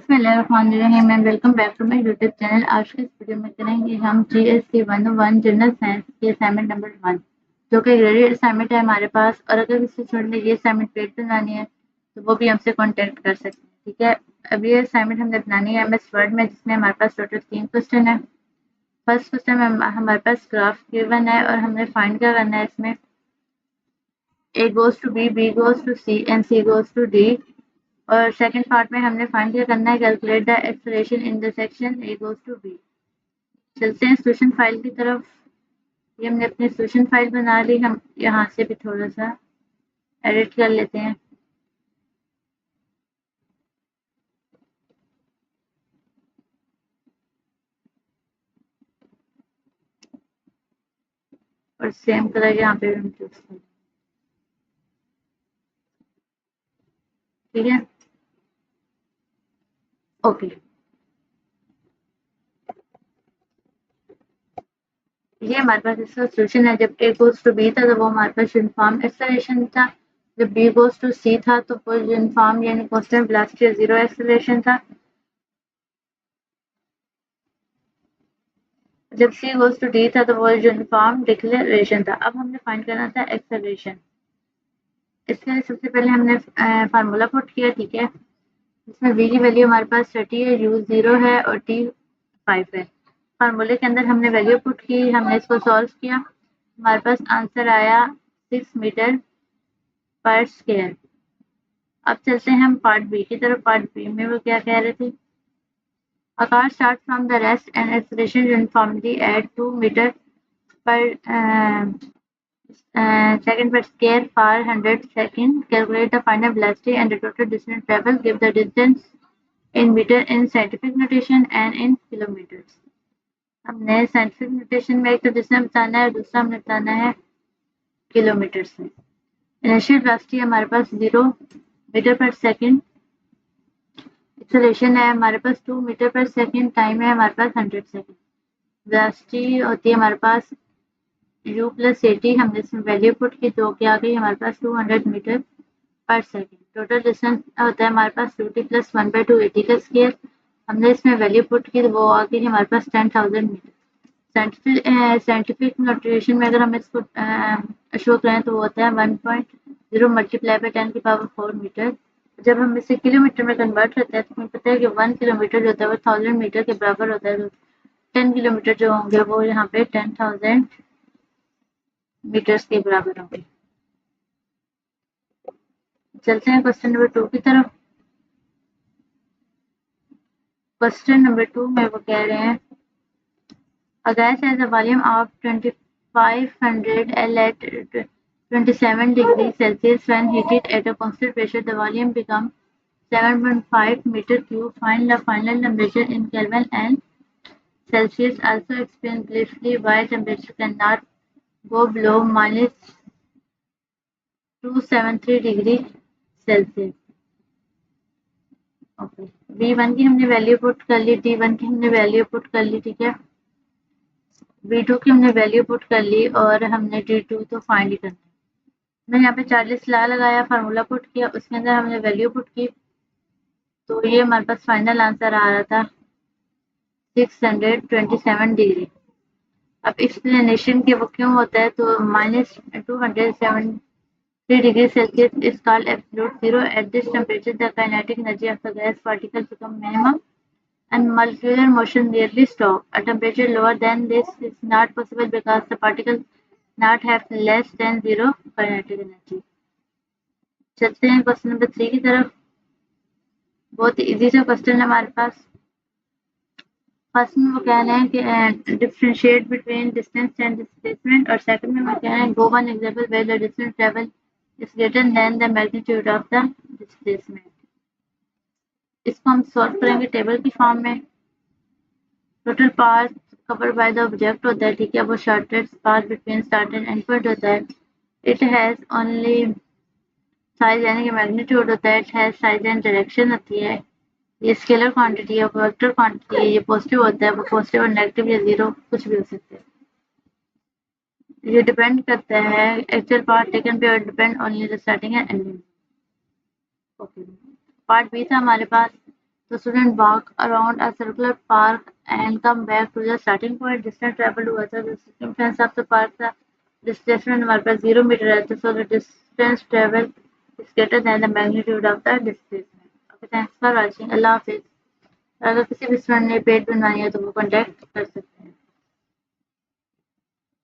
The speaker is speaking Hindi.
बिस्मिल्लाहिर्रहमानिर्रहीम and welcome back to my YouTube channel. आज के इस वीडियो में करेंगे हम जीएसटी 101 जनरल साइंस की असाइनमेंट नंबर 1, जो कि ग्रेडेड असाइनमेंट है हमारे पास। और अगर किसी स्टूडेंट ने ये असाइनमेंट पेड बनानी है तो वो भी हमसे कॉन्टेक्ट कर सकते हैं। ठीक है, अब ये असाइनमेंट हमने बनानी है एमएस वर्ड में, जिसमें हमारे पास टोटल 3 क्वेश्चन है। फर्स्ट क्वेश्चन में हमारे पास ग्राफ गिवन है और हमने फाइंड क्या करना है इसमें। A goes to B goes to C and C goes to D. और सेकंड पार्ट में हमने फाइंड क्या करना है, calculate the acceleration in the section A goes to B. चलते हैं सोल्यूशन फाइल की तरफ। ये हमने अपनी सोल्यूशन फाइल बना ली। हम यहाँ से भी थोड़ा सा एडिट कर लेते हैं। और सेम कलर यहाँ पे हम चूज करें। ठीक है, ओके। ये हमारे पास इसका सोल्यूशन है। जब ए गोज टू बी था तो वो हमारे पास यूनिफॉर्म एक्सेलरेशन था। जब बी गोज टू सी था तो वो यूनिफॉर्म यानी कांस्टेंट वेलोसिटी जीरो एक्सेलरेशन था। जब सी गोज टू डी था तो वो यूनिफॉर्म डिक्लेरेशन था। अब हमने फाइंड करना था एक्सेलरेशन। इसके लिए सबसे पहले हमने फार्मूला पुट किया। ठीक है, इसमें v की वैल्यू हमारे पास 30 है, u 0 है और t 5 है। फार्मूले के अंदर हमने वैल्यू पुट की, हमने इसको सॉल्व किया, हमारे पास आंसर आया 6 मीटर पर स्क्वायर। अब चलते हैं हम पार्ट बी की तरफ। पार्ट बी में वो क्या कह रहे थे। A car starts from the rest and acceleration uniformly at 2 meter per second per square for 100 seconds. Calculate the final velocity and the total distance traveled. Give the distance in meter in scientific notation and in kilometers। हमने साइंटिफिक नोटेशन में एक तो डिस्टेंस बताना है और दूसरा हमने बताना है किलोमीटर्स में। इनिशियल वेलोसिटी हमारे पास 0 मीटर पर सेकंड, एक्सेलरेशन है हमारे पास 2 मीटर पर सेकंड, टाइम है हमारे पास 100 सेकंड। वेलोसिटी होती है हमारे पास u प्लस 80, हमने इसमें वैल्यू पुट की जो कि आ गई हमारे पास 200 मीटर पर सेकंड। टोटल डिस्टेंस होता है हमारे पास 2t प्लस 1/2 80 का स्क्वायर। हमने इसमें वैल्यू पुट की तो वो आ गई हमारे पास 10,000 मीटर। साइंटिफिक नोटेशन में अगर हम इसको शो करें तो वो होता है 1.0 मल्टीप्लाई बाय 10 की पावर 4 मीटर। जब हम इसे किलोमीटर में कन्वर्ट करते हैं तो हमें पता है कि 1 किलोमीटर जो होता है वो 1000 मीटर के बराबर होता है। तो 10 किलोमीटर जो होंगे वो यहाँ पे 10,000 मीटर्स के बराबर होंगे। चलते हैं क्वेश्चन नंबर 2 की तरफ। क्वेश्चन नंबर 2 में वो कह रहे हैं a gas has a volume of 2500 L at 27 degrees Celsius. When heated at a constant pressure, the volume becomes 7.5 meter cube. Find the final temperature in Kelvin and Celsius. Also explain briefly why temperature cannot go below minus 273 degree Celsius. Okay, V1 की हमने वैल्यू पुट कर ली, T1 की हमने वैल्यू पुट कर ली। ठीक है, V2 की हमने वैल्यू पुट कर ली और हमने T2 तो फाइंड ही करना है। मैंने यहाँ पे 40 ला लगाया, फार्मूला पुट किया, उसके अंदर हमने वैल्यू पुट की तो ये हमारे पास फाइनल आंसर आ रहा था 627 डिग्री। अब एक्सप्लेनेशन के वो क्यों होता है तो minus 273 degree Celsius is called absolute zero. At this temperature, the kinetic energy of the gas particles become minimum and molecular motion nearly stop. A temperature lower than this is not possible because the particles not have less than zero kinetic energy। चलते हैं क्वेश्चन नंबर 3 की तरफ। बहुत इजी सा क्वेश्चन है हमारे पास। फर्स्ट में वो कह रहे हैं कि differentiate between distance and displacement, और सेकंड में वो कह रहे हैं go one example where the distance travel is greater than the magnitude of the displacement। इसको हम सॉल्व करेंगे टेबल की फॉर्म में। Total path covered by the object होता है। ठीक है, वो shortest path between start and and point होता है। इट हैज ओनली साइज यानी कि मैग्नीट्यूड होता है। It has size and direction होती है। ये स्केलर क्वांटिटी है, वेक्टर क्वांटिटी है। ये पॉजिटिव होता है, वो पॉजिटिव और नेगेटिव या जीरो कुछ भी हो सकते हैं। ये डिपेंड करता है एक्चुअल पार्ट टेकन पे और depend only the starting and ending. Okay, part B था हमारे पास The student walk around a circular park and come back to the starting point. Distance traveled was the circumference of the park. The displacement हमारे पास 0 मीटर है, तो so the distance traveled is greater than the magnitude of the displacement. Okay, thanks for watching. अल्लाह हाफिज। अगर किसी भी स्टूडेंट ने पेज बनवानी है तो वो कॉन्टैक्ट कर सकते हैं।